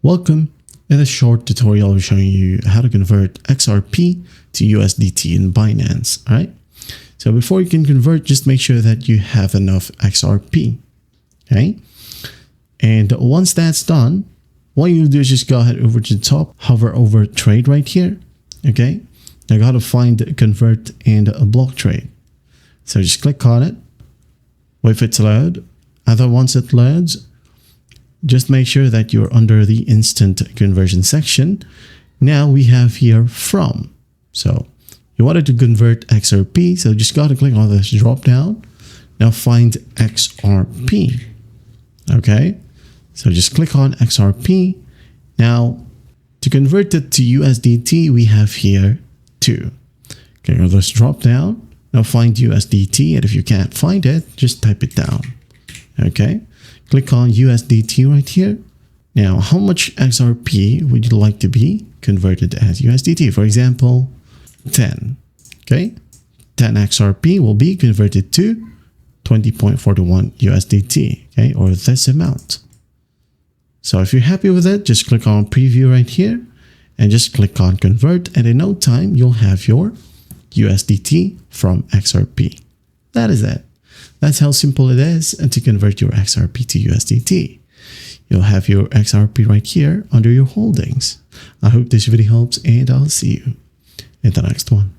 Welcome. In this short tutorial, I'll be showing you how to convert XRP to USDT in Binance. All right. So before you can convert, just make sure that you have enough XRP. Okay. And once that's done, what you do is just go ahead over to the top, hover over trade right here. Okay. Now you got to find convert and a block trade. So just click on it. Wait for it to load. Either once it loads, just make sure that you're under the instant conversion section. Now we have here from. So you wanted to convert XRP. So just got to click on this drop down. Now find XRP. Okay. So just click on XRP. Now to convert it to USDT, we have here two. Okay. On this drop down. Now find USDT. And if you can't find it, just type it down. Okay. Click on USDT right here. Now, how much XRP would you like to be converted as USDT? For example, 10. Okay. 10 XRP will be converted to 20.41 USDT. Okay. Or this amount. So if you're happy with it, just click on preview right here and just click on convert. And in no time, you'll have your USDT from XRP. That is it. That's how simple it is to convert your XRP to USDT. You'll have your XRP right here under your holdings. I hope this video helps and I'll see you in the next one.